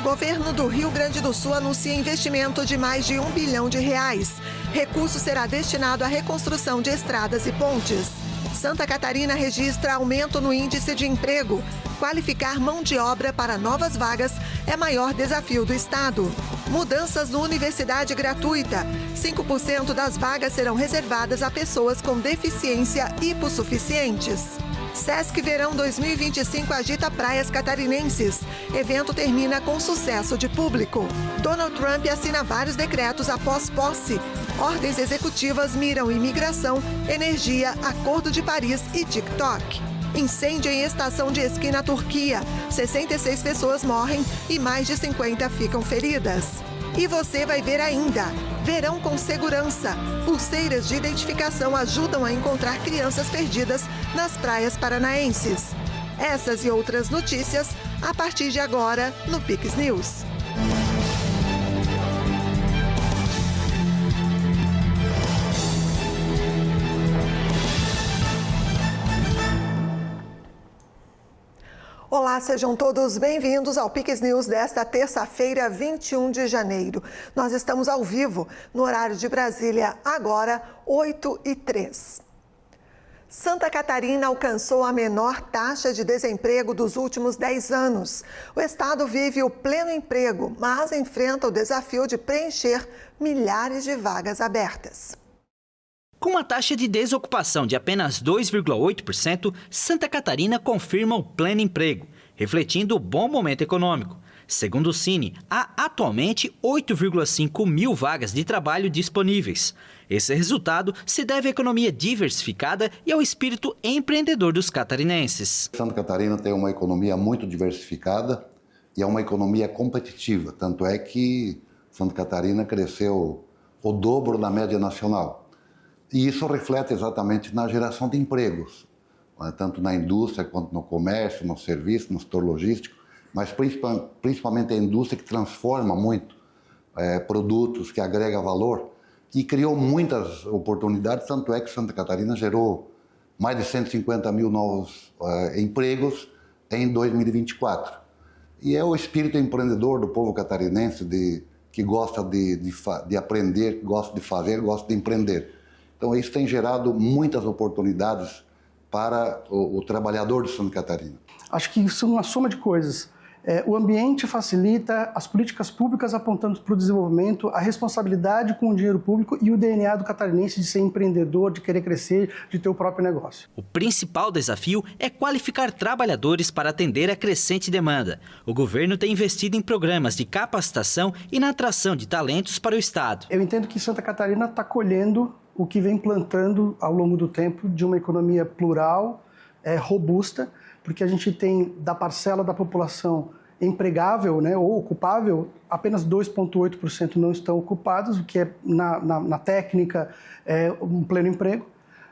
Governo do Rio Grande do Sul anuncia investimento de mais de R$1 bilhão. Recurso será destinado à reconstrução de estradas e pontes. Santa Catarina registra aumento no índice de emprego. Qualificar mão de obra para novas vagas é maior desafio do Estado. Mudanças no Universidade Gratuita. 5% das vagas serão reservadas a pessoas com deficiência hipossuficientes. Sesc Verão 2025 agita praias catarinenses. Evento termina com sucesso de público. Donald Trump assina vários decretos após posse. Ordens executivas miram imigração, energia, Acordo de Paris e TikTok. Incêndio em estação de esqui na Turquia. 66 pessoas morrem e mais de 50 ficam feridas. E você vai ver ainda. Verão com segurança. Pulseiras de identificação ajudam a encontrar crianças perdidas nas praias paranaenses. Essas e outras notícias a partir de agora no Pix News. Olá, sejam todos bem-vindos ao Pix News desta terça-feira, 21 de janeiro. Nós estamos ao vivo, no horário de Brasília, agora 8h03. Santa Catarina alcançou a menor taxa de desemprego dos últimos 10 anos. O estado vive o pleno emprego, mas enfrenta o desafio de preencher milhares de vagas abertas. Com uma taxa de desocupação de apenas 2,8%, Santa Catarina confirma o pleno emprego, refletindo o bom momento econômico. Segundo o Cine, há atualmente 8,5 mil vagas de trabalho disponíveis. Esse resultado se deve à economia diversificada e ao espírito empreendedor dos catarinenses. Santa Catarina tem uma economia muito diversificada e é uma economia competitiva. Tanto é que Santa Catarina cresceu o dobro da média nacional. E isso reflete exatamente na geração de empregos, tanto na indústria quanto no comércio, no serviço, no setor logístico, mas principalmente a indústria que transforma muito produtos, que agrega valor e criou muitas oportunidades, tanto é que Santa Catarina gerou mais de 150 mil novos empregos em 2024. E é o espírito empreendedor do povo catarinense que gosta de aprender, gosta de fazer, gosta de empreender. Então, isso tem gerado muitas oportunidades para o trabalhador de Santa Catarina. Acho que isso é uma soma de coisas. O ambiente facilita as políticas públicas apontando para o desenvolvimento, a responsabilidade com o dinheiro público e o DNA do catarinense de ser empreendedor, de querer crescer, de ter o próprio negócio. O principal desafio é qualificar trabalhadores para atender a crescente demanda. O governo tem investido em programas de capacitação e na atração de talentos para o estado. Eu entendo que Santa Catarina está colhendo o que vem plantando ao longo do tempo de uma economia plural, robusta, porque a gente tem da parcela da população empregável, ou ocupável, apenas 2,8% não estão ocupados, o que é, na técnica, um pleno emprego.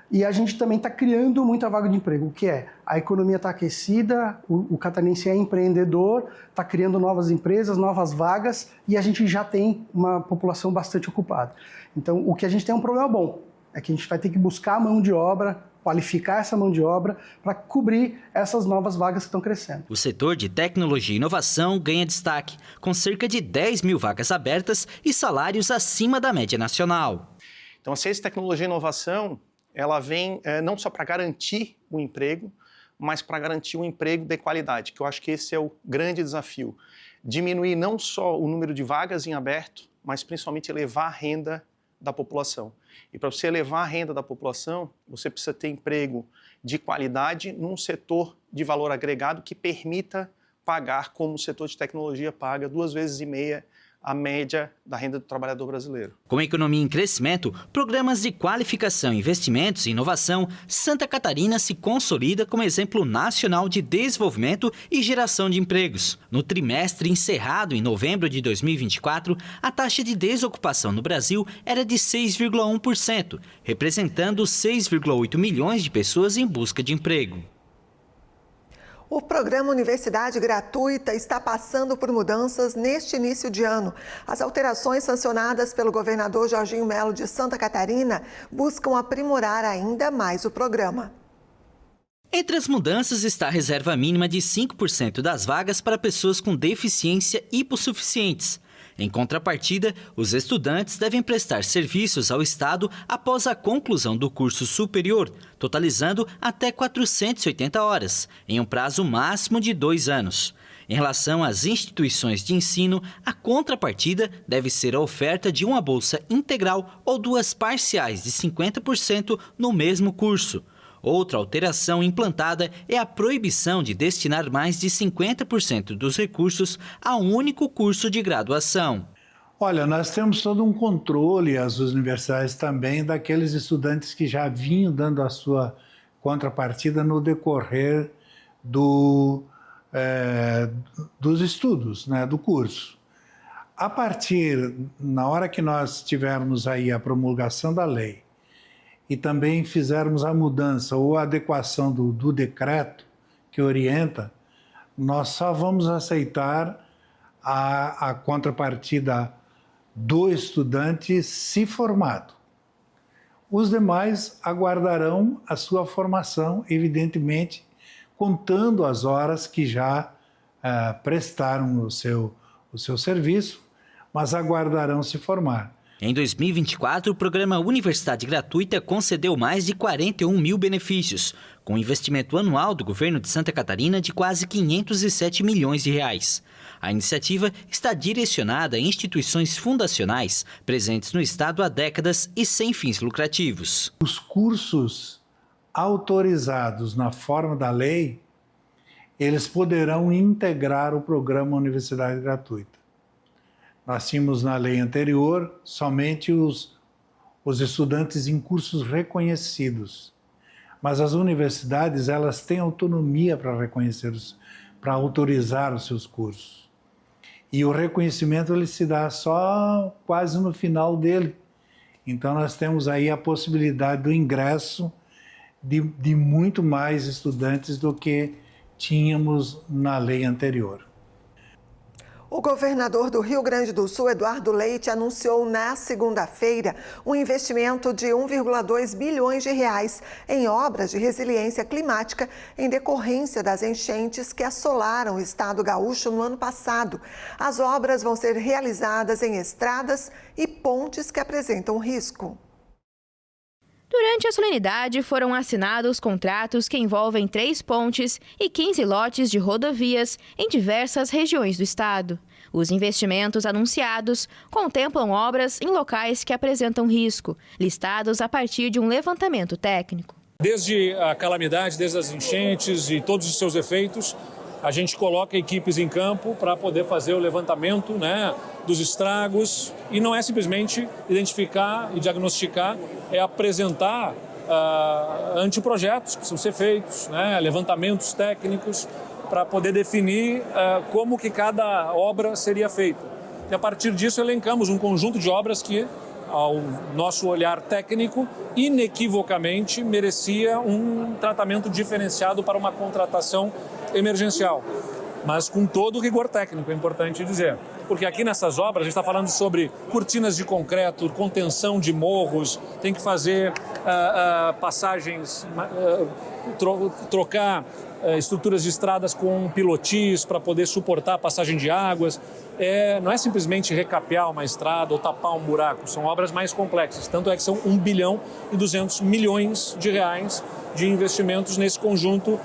E a gente também está criando muita vaga de emprego, o que é, a economia está aquecida, o catarinense é empreendedor, está criando novas empresas, novas vagas, e a gente já tem uma população bastante ocupada. Então, o que a gente tem é um problema bom, é que a gente vai ter que buscar a mão de obra, qualificar essa mão de obra para cobrir essas novas vagas que estão crescendo. O setor de tecnologia e inovação ganha destaque, com cerca de 10 mil vagas abertas e salários acima da média nacional. Então, a ciência, tecnologia e inovação, ela vem não só para garantir o emprego, mas para garantir um emprego de qualidade, que eu acho que esse é o grande desafio. Diminuir não só o número de vagas em aberto, mas principalmente elevar a renda da população. E para você elevar a renda da população, você precisa ter emprego de qualidade num setor de valor agregado que permita pagar como o setor de tecnologia paga 2,5 vezes a média da renda do trabalhador brasileiro. Com a economia em crescimento, programas de qualificação, investimentos e inovação, Santa Catarina se consolida como exemplo nacional de desenvolvimento e geração de empregos. No trimestre encerrado em novembro de 2024, a taxa de desocupação no Brasil era de 6,1%, representando 6,8 milhões de pessoas em busca de emprego. O programa Universidade Gratuita está passando por mudanças neste início de ano. As alterações sancionadas pelo governador Jorginho Melo de Santa Catarina buscam aprimorar ainda mais o programa. Entre as mudanças está a reserva mínima de 5% das vagas para pessoas com deficiência hipossuficientes. Em contrapartida, os estudantes devem prestar serviços ao Estado após a conclusão do curso superior, totalizando até 480 horas, em um prazo máximo de 2 anos. Em relação às instituições de ensino, a contrapartida deve ser a oferta de uma bolsa integral ou 2 parciais de 50% no mesmo curso. Outra alteração implantada é a proibição de destinar mais de 50% dos recursos a um único curso de graduação. Olha, nós temos todo um controle, as universidades também, daqueles estudantes que já vinham dando a sua contrapartida no decorrer dos estudos, né, do curso. A partir, na hora que nós tivermos aí a promulgação da lei, e também fizermos a mudança ou a adequação do decreto que orienta, nós só vamos aceitar a contrapartida do estudante se formado. Os demais aguardarão a sua formação, evidentemente, contando as horas que já prestaram o seu serviço, mas aguardarão se formar. Em 2024, o programa Universidade Gratuita concedeu mais de 41 mil benefícios, com um investimento anual do governo de Santa Catarina de quase 507 milhões de reais. A iniciativa está direcionada a instituições fundacionais presentes no estado há décadas e sem fins lucrativos. Os cursos autorizados na forma da lei, eles poderão integrar o programa Universidade Gratuita. Nós tínhamos na lei anterior somente os estudantes em cursos reconhecidos. Mas as universidades, elas têm autonomia para para autorizar os seus cursos. E o reconhecimento ele se dá só quase no final dele. Então nós temos aí a possibilidade do ingresso de muito mais estudantes do que tínhamos na lei anterior. O governador do Rio Grande do Sul, Eduardo Leite, anunciou na segunda-feira um investimento de 1,2 bilhões de reais em obras de resiliência climática em decorrência das enchentes que assolaram o estado gaúcho no ano passado. As obras vão ser realizadas em estradas e pontes que apresentam risco. Durante a solenidade, foram assinados contratos que envolvem 3 pontes e 15 lotes de rodovias em diversas regiões do estado. Os investimentos anunciados contemplam obras em locais que apresentam risco, listados a partir de um levantamento técnico. Desde a calamidade, desde as enchentes e todos os seus efeitos, a gente coloca equipes em campo para poder fazer o levantamento, dos estragos, e não é simplesmente identificar e diagnosticar, é apresentar anteprojetos que precisam ser feitos, levantamentos técnicos para poder definir como que cada obra seria feita. E a partir disso elencamos um conjunto de obras que, ao nosso olhar técnico, inequivocamente merecia um tratamento diferenciado para uma contratação emergencial, mas com todo o rigor técnico, é importante dizer. Porque aqui nessas obras a gente está falando sobre cortinas de concreto, contenção de morros, tem que fazer passagens, trocar estruturas de estradas com pilotis para poder suportar a passagem de águas. Não é simplesmente recapear uma estrada ou tapar um buraco, são obras mais complexas. Tanto é que são 1 bilhão e 200 milhões de reais de investimentos nesse conjunto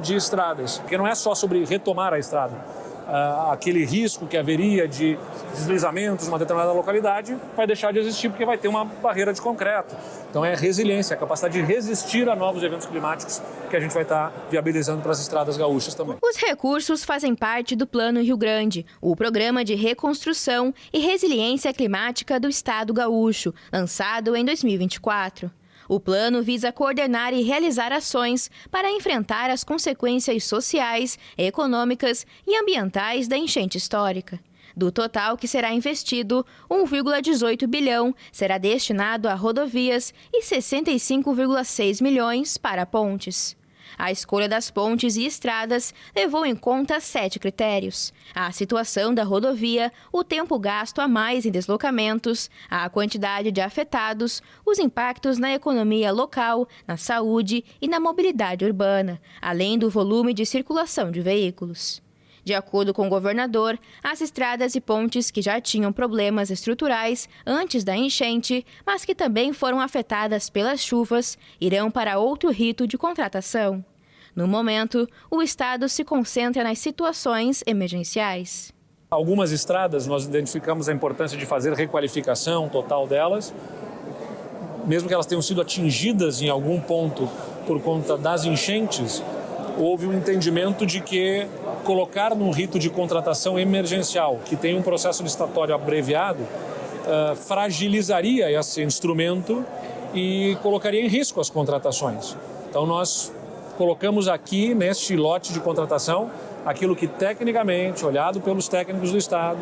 de estradas. Porque não é só sobre retomar a estrada. Aquele risco que haveria de deslizamentos numa determinada localidade vai deixar de existir porque vai ter uma barreira de concreto. Então é resiliência, a capacidade de resistir a novos eventos climáticos que a gente vai estar viabilizando para as estradas gaúchas também. Os recursos fazem parte do Plano Rio Grande, o Programa de Reconstrução e Resiliência Climática do Estado Gaúcho, lançado em 2024. O plano visa coordenar e realizar ações para enfrentar as consequências sociais, econômicas e ambientais da enchente histórica. Do total que será investido, 1,18 bilhão será destinado a rodovias e 65,6 milhões para pontes. A escolha das pontes e estradas levou em conta 7 critérios: a situação da rodovia, o tempo gasto a mais em deslocamentos, a quantidade de afetados, os impactos na economia local, na saúde e na mobilidade urbana, além do volume de circulação de veículos. De acordo com o governador, as estradas e pontes que já tinham problemas estruturais antes da enchente, mas que também foram afetadas pelas chuvas, irão para outro rito de contratação. No momento, o Estado se concentra nas situações emergenciais. Algumas estradas, nós identificamos a importância de fazer requalificação total delas, mesmo que elas tenham sido atingidas em algum ponto por conta das enchentes. Houve um entendimento de que colocar num rito de contratação emergencial, que tem um processo licitatório abreviado, fragilizaria esse instrumento e colocaria em risco as contratações. Então nós colocamos aqui, neste lote de contratação, aquilo que tecnicamente, olhado pelos técnicos do Estado,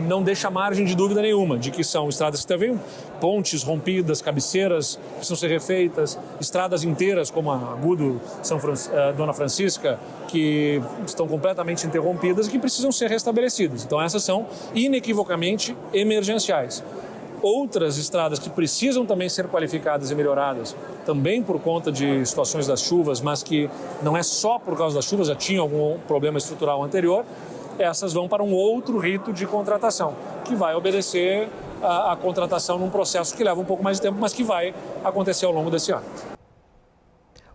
não deixa margem de dúvida nenhuma de que são estradas que também pontes rompidas, cabeceiras que precisam ser refeitas, estradas inteiras como a Agudo Dona Francisca, que estão completamente interrompidas e que precisam ser restabelecidas. Então essas são inequivocamente emergenciais. Outras estradas que precisam também ser qualificadas e melhoradas, também por conta de situações das chuvas, mas que não é só por causa das chuvas, já tinha algum problema estrutural anterior, essas vão para um outro rito de contratação, que vai obedecer a contratação num processo que leva um pouco mais de tempo, mas que vai acontecer ao longo desse ano.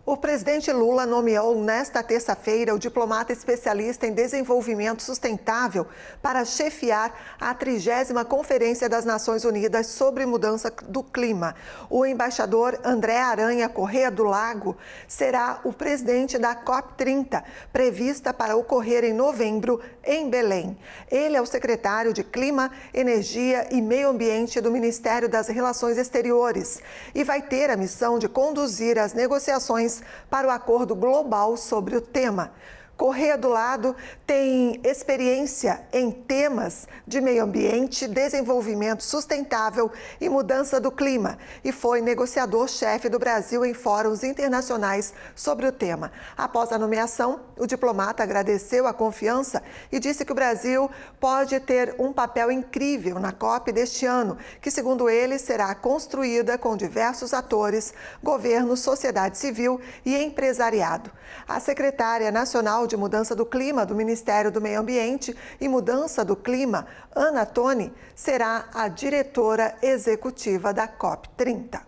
O presidente Lula nomeou nesta terça-feira o diplomata especialista em desenvolvimento sustentável para chefiar a 30ª Conferência das Nações Unidas sobre Mudança do Clima. O embaixador André Aranha Corrêa do Lago será o presidente da COP30, prevista para ocorrer em novembro em Belém. Ele é o secretário de Clima, Energia e Meio Ambiente do Ministério das Relações Exteriores e vai ter a missão de conduzir as negociações para o acordo global sobre o tema. Corrêa do Lago tem experiência em temas de meio ambiente, desenvolvimento sustentável e mudança do clima e foi negociador-chefe do Brasil em fóruns internacionais sobre o tema. Após a nomeação, o diplomata agradeceu a confiança e disse que o Brasil pode ter um papel incrível na COP deste ano, que, segundo ele, será construída com diversos atores, governo, sociedade civil e empresariado. A secretária nacional de Mudança do Clima do Ministério do Meio Ambiente e Mudança do Clima, Ana Toni, será a diretora executiva da COP30.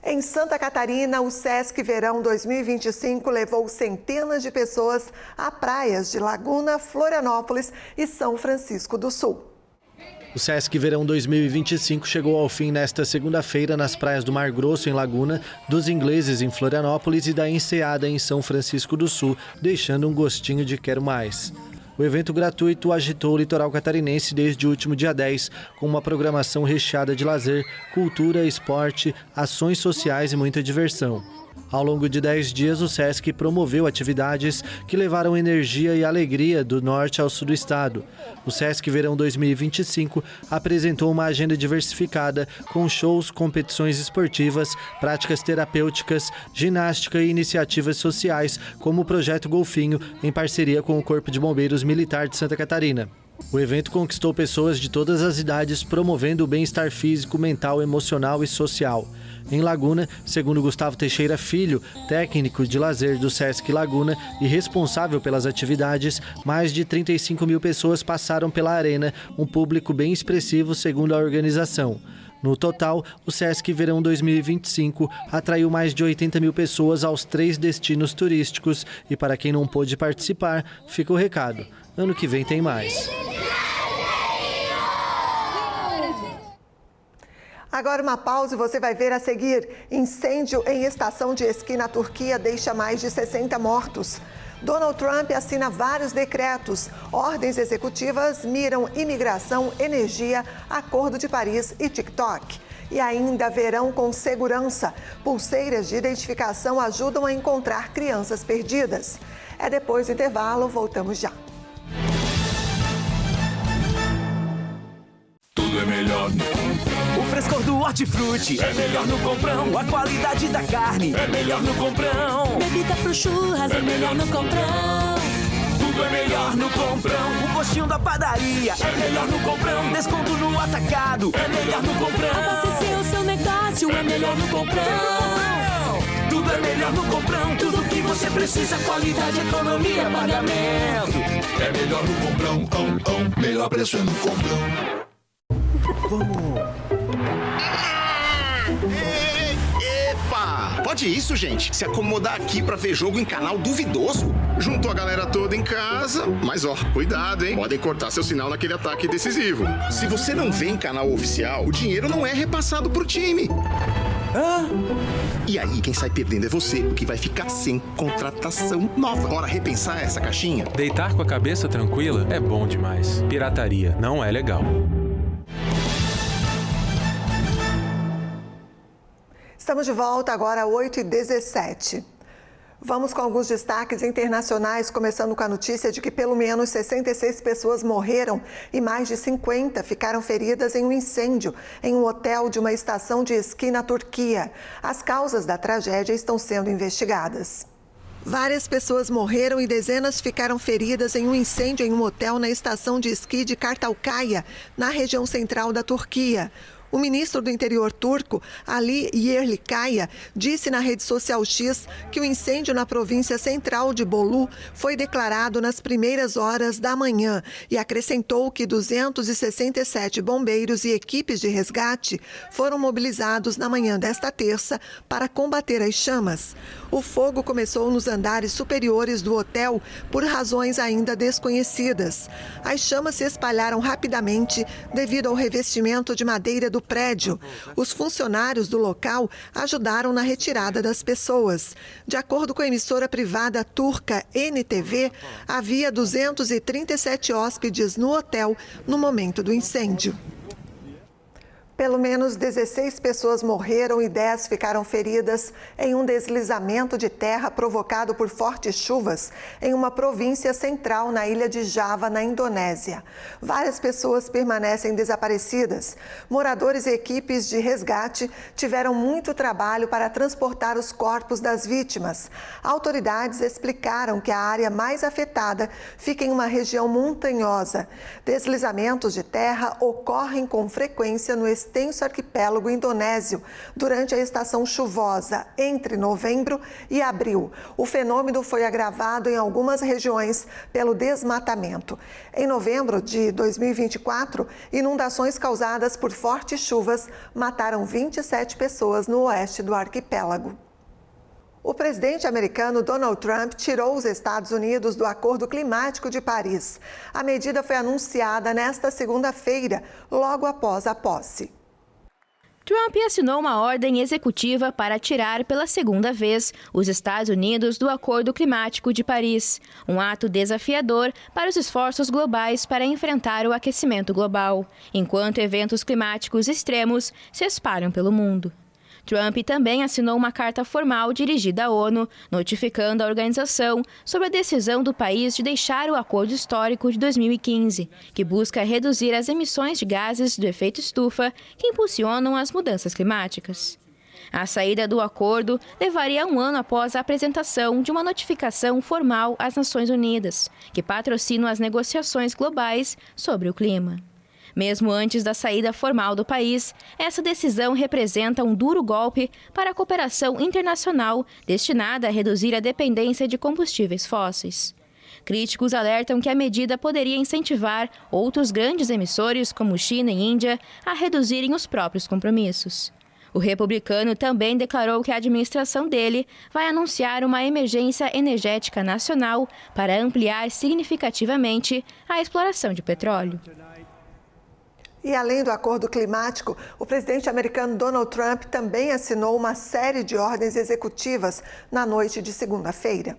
Em Santa Catarina, o Sesc Verão 2025 levou centenas de pessoas a praias de Laguna, Florianópolis e São Francisco do Sul. O Sesc Verão 2025 chegou ao fim nesta segunda-feira nas praias do Mar Grosso, em Laguna, dos Ingleses, em Florianópolis e da Enseada, em São Francisco do Sul, deixando um gostinho de quero mais. O evento gratuito agitou o litoral catarinense desde o último dia 10, com uma programação recheada de lazer, cultura, esporte, ações sociais e muita diversão. Ao longo de 10 dias, o Sesc promoveu atividades que levaram energia e alegria do norte ao sul do estado. O Sesc Verão 2025 apresentou uma agenda diversificada com shows, competições esportivas, práticas terapêuticas, ginástica e iniciativas sociais, como o Projeto Golfinho, em parceria com o Corpo de Bombeiros Militar de Santa Catarina. O evento conquistou pessoas de todas as idades, promovendo o bem-estar físico, mental, emocional e social. Em Laguna, segundo Gustavo Teixeira Filho, técnico de lazer do Sesc Laguna e responsável pelas atividades, mais de 35 mil pessoas passaram pela arena, um público bem expressivo segundo a organização. No total, o Sesc Verão 2025 atraiu mais de 80 mil pessoas aos 3 destinos turísticos e para quem não pôde participar, fica o recado. Ano que vem tem mais. Agora uma pausa e você vai ver a seguir. Incêndio em estação de esqui na Turquia deixa mais de 60 mortos. Donald Trump assina vários decretos. Ordens executivas miram imigração, energia, Acordo de Paris e TikTok. E ainda verão com segurança. Pulseiras de identificação ajudam a encontrar crianças perdidas. É depois do intervalo, voltamos já. tudo é melhor no Comprão. O frescor do hortifruti é melhor no Comprão. A qualidade da carne é melhor no Comprão. Bebida pro churras é melhor no Comprão. Tudo é melhor no Comprão. O postinho da padaria é melhor no Comprão. Desconto no atacado é melhor no Comprão. Abastecer o seu negócio é melhor no Comprão. Tudo é melhor no Comprão. Tudo que você precisa, qualidade, economia, pagamento. É melhor no Comprão. Melhor preço é no Comprão. Vamos. Epa! Pode isso, gente? Se acomodar aqui pra ver jogo em canal duvidoso? Juntou a galera toda em casa, mas ó, cuidado, hein? Podem cortar seu sinal naquele ataque decisivo. Se você não vê em canal oficial, o dinheiro não é repassado pro time. E aí, quem sai perdendo é você, que vai ficar sem contratação nova. Bora repensar essa caixinha? Deitar com a cabeça tranquila é bom demais. Pirataria não é legal. Estamos de volta agora, 8h17. Vamos com alguns destaques internacionais, começando com a notícia de que pelo menos 66 pessoas morreram e mais de 50 ficaram feridas em um incêndio em um hotel de uma estação de esqui na Turquia. As causas da tragédia estão sendo investigadas. Várias pessoas morreram e dezenas ficaram feridas em um incêndio em um hotel na estação de esqui de Kartalkaya, na região central da Turquia. O ministro do Interior turco, Ali Yerlikaya, disse na rede social X que o incêndio na província central de Bolu foi declarado nas primeiras horas da manhã e acrescentou que 267 bombeiros e equipes de resgate foram mobilizados na manhã desta terça para combater as chamas. O fogo começou nos andares superiores do hotel por razões ainda desconhecidas. As chamas se espalharam rapidamente devido ao revestimento de madeira do prédio. Os funcionários do local ajudaram na retirada das pessoas. De acordo com a emissora privada turca NTV, havia 237 hóspedes no hotel no momento do incêndio. Pelo menos 16 pessoas morreram e 10 ficaram feridas em um deslizamento de terra provocado por fortes chuvas em uma província central na ilha de Java, na Indonésia. Várias pessoas permanecem desaparecidas. Moradores e equipes de resgate tiveram muito trabalho para transportar os corpos das vítimas. Autoridades explicaram que a área mais afetada fica em uma região montanhosa. Deslizamentos de terra ocorrem com frequência no extenso arquipélago indonésio durante a estação chuvosa entre novembro e abril. O fenômeno foi agravado em algumas regiões pelo desmatamento. Em novembro de 2024, inundações causadas por fortes chuvas mataram 27 pessoas no oeste do arquipélago. O presidente americano Donald Trump tirou os Estados Unidos do Acordo Climático de Paris. A medida foi anunciada nesta segunda-feira, logo após a posse. Trump assinou uma ordem executiva para tirar pela segunda vez os Estados Unidos do Acordo Climático de Paris, um ato desafiador para os esforços globais para enfrentar o aquecimento global, enquanto eventos climáticos extremos se espalham pelo mundo. Trump também assinou uma carta formal dirigida à ONU, notificando a organização sobre a decisão do país de deixar o acordo histórico de 2015, que busca reduzir as emissões de gases do efeito estufa que impulsionam as mudanças climáticas. A saída do acordo levaria um ano após a apresentação de uma notificação formal às Nações Unidas, que patrocinam as negociações globais sobre o clima. Mesmo antes da saída formal do país, essa decisão representa um duro golpe para a cooperação internacional destinada a reduzir a dependência de combustíveis fósseis. Críticos alertam que a medida poderia incentivar outros grandes emissores, como China e Índia, a reduzirem os próprios compromissos. O republicano também declarou que a administração dele vai anunciar uma emergência energética nacional para ampliar significativamente a exploração de petróleo. E além do acordo climático, o presidente americano Donald Trump também assinou uma série de ordens executivas na noite de segunda-feira.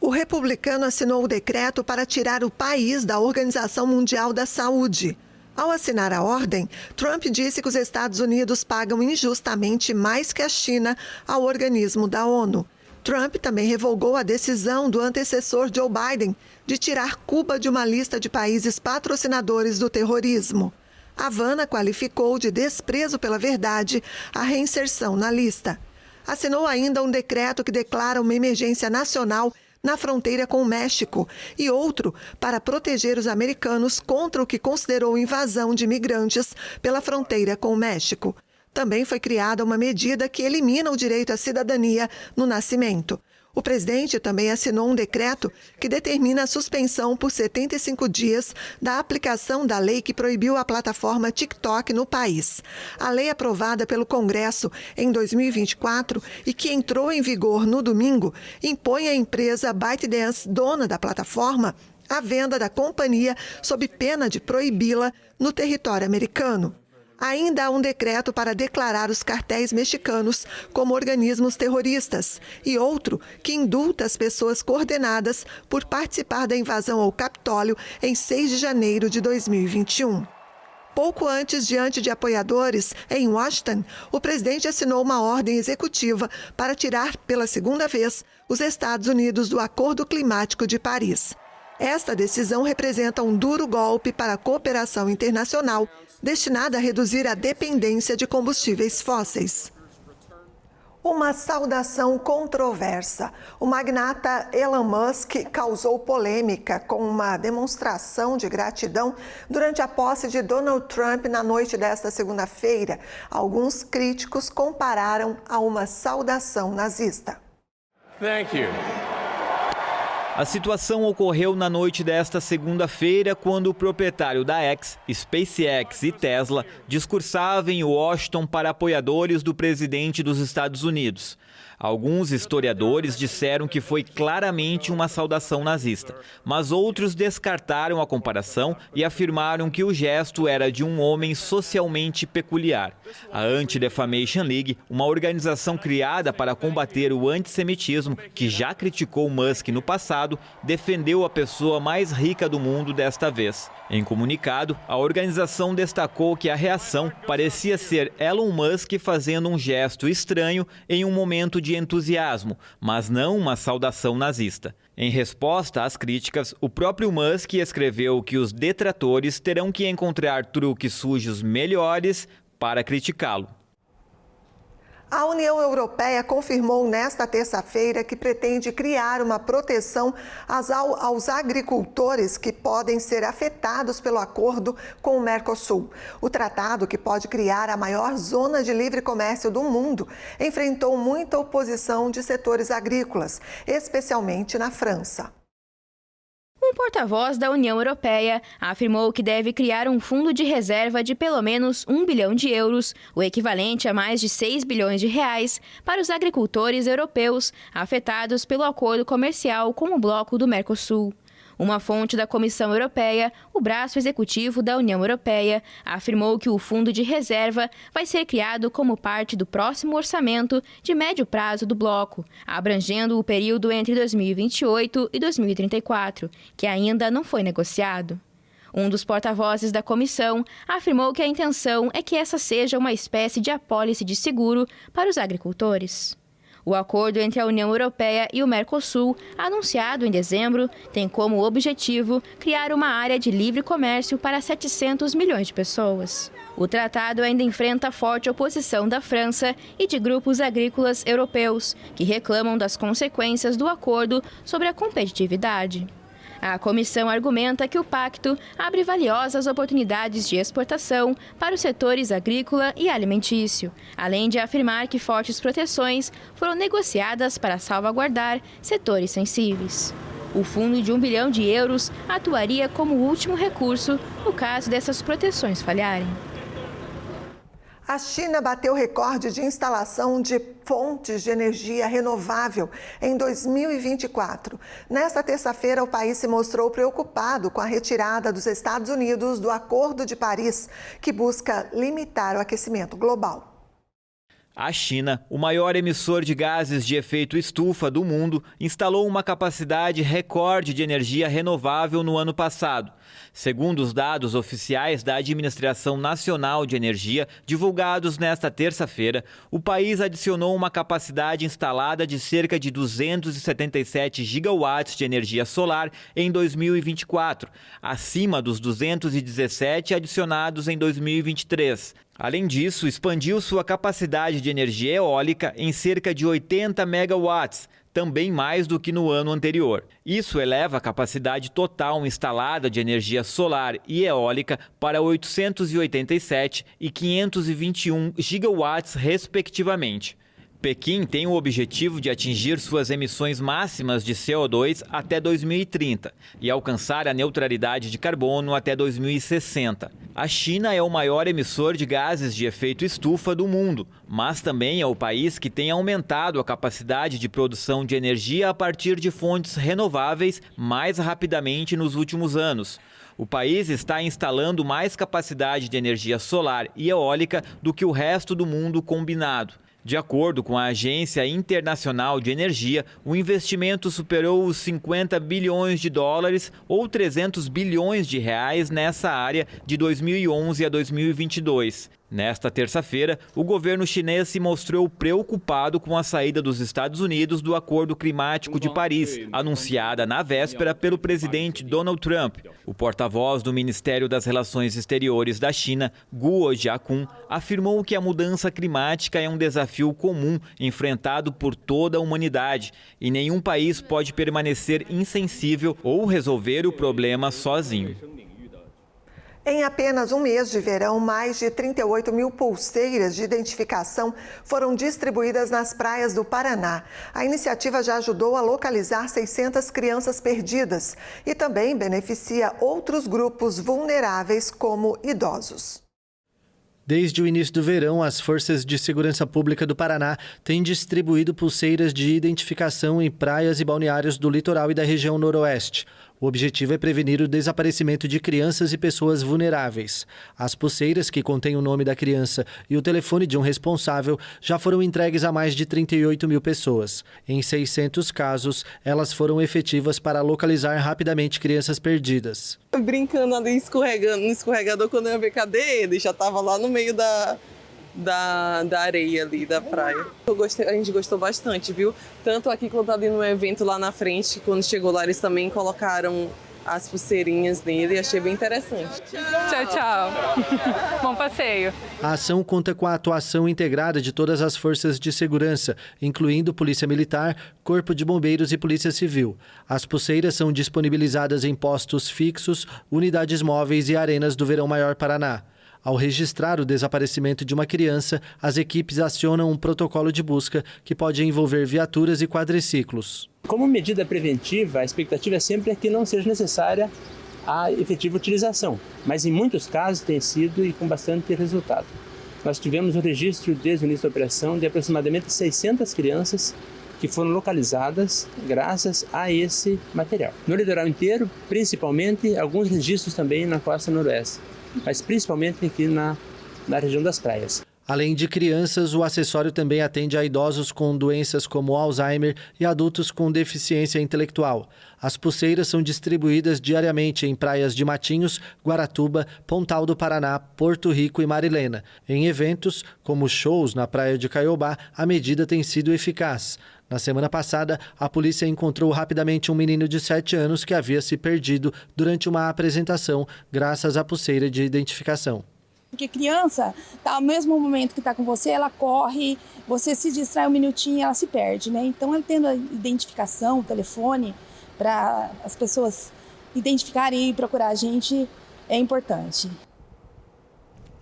O republicano assinou o decreto para tirar o país da Organização Mundial da Saúde. Ao assinar a ordem, Trump disse que os Estados Unidos pagam injustamente mais que a China ao organismo da ONU. Trump também revogou a decisão do antecessor Joe Biden de tirar Cuba de uma lista de países patrocinadores do terrorismo. Havana qualificou de desprezo pela verdade a reinserção na lista. Assinou ainda um decreto que declara uma emergência nacional na fronteira com o México e outro para proteger os americanos contra o que considerou invasão de imigrantes pela fronteira com o México. Também foi criada uma medida que elimina o direito à cidadania no nascimento. O presidente também assinou um decreto que determina a suspensão por 75 dias da aplicação da lei que proibiu a plataforma TikTok no país. A lei aprovada pelo Congresso em 2024 e que entrou em vigor no domingo impõe à empresa ByteDance, dona da plataforma, a venda da companhia sob pena de proibi-la no território americano. Ainda há um decreto para declarar os cartéis mexicanos como organismos terroristas e outro que indulta as pessoas coordenadas por participar da invasão ao Capitólio em 6 de janeiro de 2021. Pouco antes, diante de apoiadores em Washington, o presidente assinou uma ordem executiva para tirar pela segunda vez os Estados Unidos do Acordo Climático de Paris. Esta decisão representa um duro golpe para a cooperação internacional destinada a reduzir a dependência de combustíveis fósseis. Uma saudação controversa. O magnata Elon Musk causou polêmica com uma demonstração de gratidão durante a posse de Donald Trump na noite desta segunda-feira. Alguns críticos compararam a uma saudação nazista. Thank you. A situação ocorreu na noite desta segunda-feira, quando o proprietário da X, SpaceX e Tesla discursavam em Washington para apoiadores do presidente dos Estados Unidos. Alguns historiadores disseram que foi claramente uma saudação nazista, mas outros descartaram a comparação e afirmaram que o gesto era de um homem socialmente peculiar. A Anti-Defamation League, uma organização criada para combater o antissemitismo, que já criticou Musk no passado, defendeu a pessoa mais rica do mundo desta vez. Em comunicado, a organização destacou que a reação parecia ser Elon Musk fazendo um gesto estranho em um momento de entusiasmo, mas não uma saudação nazista. Em resposta às críticas, o próprio Musk escreveu que os detratores terão que encontrar truques sujos melhores para criticá-lo. A União Europeia confirmou nesta terça-feira que pretende criar uma proteção aos agricultores que podem ser afetados pelo acordo com o Mercosul. O tratado, que pode criar a maior zona de livre comércio do mundo, enfrentou muita oposição de setores agrícolas, especialmente na França. Um porta-voz da União Europeia afirmou que deve criar um fundo de reserva de pelo menos 1 bilhão de euros, o equivalente a mais de 6 bilhões de reais, para os agricultores europeus afetados pelo acordo comercial com o bloco do Mercosul. Uma fonte da Comissão Europeia, o braço executivo da União Europeia, afirmou que o fundo de reserva vai ser criado como parte do próximo orçamento de médio prazo do bloco, abrangendo o período entre 2028 e 2034, que ainda não foi negociado. Um dos porta-vozes da comissão afirmou que a intenção é que essa seja uma espécie de apólice de seguro para os agricultores. O acordo entre a União Europeia e o Mercosul, anunciado em dezembro, tem como objetivo criar uma área de livre comércio para 700 milhões de pessoas. O tratado ainda enfrenta forte oposição da França e de grupos agrícolas europeus, que reclamam das consequências do acordo sobre a competitividade. A comissão argumenta que o pacto abre valiosas oportunidades de exportação para os setores agrícola e alimentício, além de afirmar que fortes proteções foram negociadas para salvaguardar setores sensíveis. O fundo de 1 bilhão de euros atuaria como último recurso no caso dessas proteções falharem. A China bateu recorde de instalação de fontes de energia renovável em 2024. Nesta terça-feira, o país se mostrou preocupado com a retirada dos Estados Unidos do Acordo de Paris, que busca limitar o aquecimento global. A China, o maior emissor de gases de efeito estufa do mundo, instalou uma capacidade recorde de energia renovável no ano passado. Segundo os dados oficiais da Administração Nacional de Energia, divulgados nesta terça-feira, o país adicionou uma capacidade instalada de cerca de 277 gigawatts de energia solar em 2024, acima dos 217 adicionados em 2023. Além disso, expandiu sua capacidade de energia eólica em cerca de 80 megawatts, também mais do que no ano anterior. Isso eleva a capacidade total instalada de energia solar e eólica para 887 e 521 gigawatts, respectivamente. Pequim tem o objetivo de atingir suas emissões máximas de CO2 até 2030 e alcançar a neutralidade de carbono até 2060. A China é o maior emissor de gases de efeito estufa do mundo, mas também é o país que tem aumentado a capacidade de produção de energia a partir de fontes renováveis mais rapidamente nos últimos anos. O país está instalando mais capacidade de energia solar e eólica do que o resto do mundo combinado. De acordo com a Agência Internacional de Energia, o investimento superou os 50 bilhões de dólares ou 300 bilhões de reais nessa área de 2011 a 2022. Nesta terça-feira, o governo chinês se mostrou preocupado com a saída dos Estados Unidos do Acordo Climático de Paris, anunciada na véspera pelo presidente Donald Trump. O porta-voz do Ministério das Relações Exteriores da China, Guo Jiakun, afirmou que a mudança climática é um desafio comum enfrentado por toda a humanidade e nenhum país pode permanecer insensível ou resolver o problema sozinho. Em apenas um mês de verão, mais de 38 mil pulseiras de identificação foram distribuídas nas praias do Paraná. A iniciativa já ajudou a localizar 600 crianças perdidas e também beneficia outros grupos vulneráveis, como idosos. Desde o início do verão, as Forças de Segurança Pública do Paraná têm distribuído pulseiras de identificação em praias e balneários do litoral e da região noroeste. O objetivo é prevenir o desaparecimento de crianças e pessoas vulneráveis. As pulseiras, que contêm o nome da criança e o telefone de um responsável, já foram entregues a mais de 38 mil pessoas. Em 600 casos, elas foram efetivas para localizar rapidamente crianças perdidas. Brincando ali, escorregando no escorregador, quando eu ia ver, cadê ele? Já estava lá no meio da areia ali, da praia. A gente gostou bastante, viu? Tanto aqui quanto ali no evento lá na frente, quando chegou lá eles também colocaram as pulseirinhas nele e achei bem interessante. Tchau, tchau. Bom passeio. A ação conta com a atuação integrada de todas as forças de segurança, incluindo Polícia Militar, Corpo de Bombeiros e Polícia Civil. As pulseiras são disponibilizadas em postos fixos, unidades móveis e arenas do Verão Maior Paraná. Ao registrar o desaparecimento de uma criança, as equipes acionam um protocolo de busca que pode envolver viaturas e quadriciclos. Como medida preventiva, a expectativa é sempre que não seja necessária a efetiva utilização, mas em muitos casos tem sido e com bastante resultado. Nós tivemos o registro desde o início da operação de aproximadamente 600 crianças que foram localizadas graças a esse material. No litoral inteiro, principalmente, alguns registros também na costa noroeste, mas principalmente aqui na região das praias. Além de crianças, o acessório também atende a idosos com doenças como Alzheimer e adultos com deficiência intelectual. As pulseiras são distribuídas diariamente em praias de Matinhos, Guaratuba, Pontal do Paraná, Porto Rico e Marilena. Em eventos, como shows na praia de Caiobá, a medida tem sido eficaz. Na semana passada, a polícia encontrou rapidamente um menino de 7 anos que havia se perdido durante uma apresentação, graças à pulseira de identificação. Porque criança, tá, ao mesmo momento que está com você, ela corre, você se distrai um minutinho e ela se perde, né? Então, ela tendo a identificação, o telefone, para as pessoas identificarem e procurar a gente, é importante.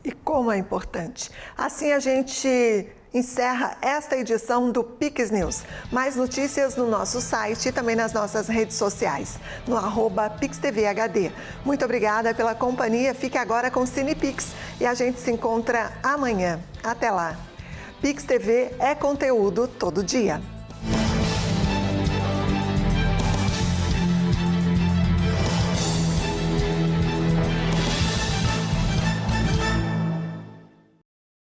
E como é importante. Assim a gente encerra esta edição do Pix News. Mais notícias no nosso site e também nas nossas redes sociais, no @PixTVHD. Muito obrigada pela companhia. Fique agora com o CinePix e a gente se encontra amanhã. Até lá. Pix TV é conteúdo todo dia.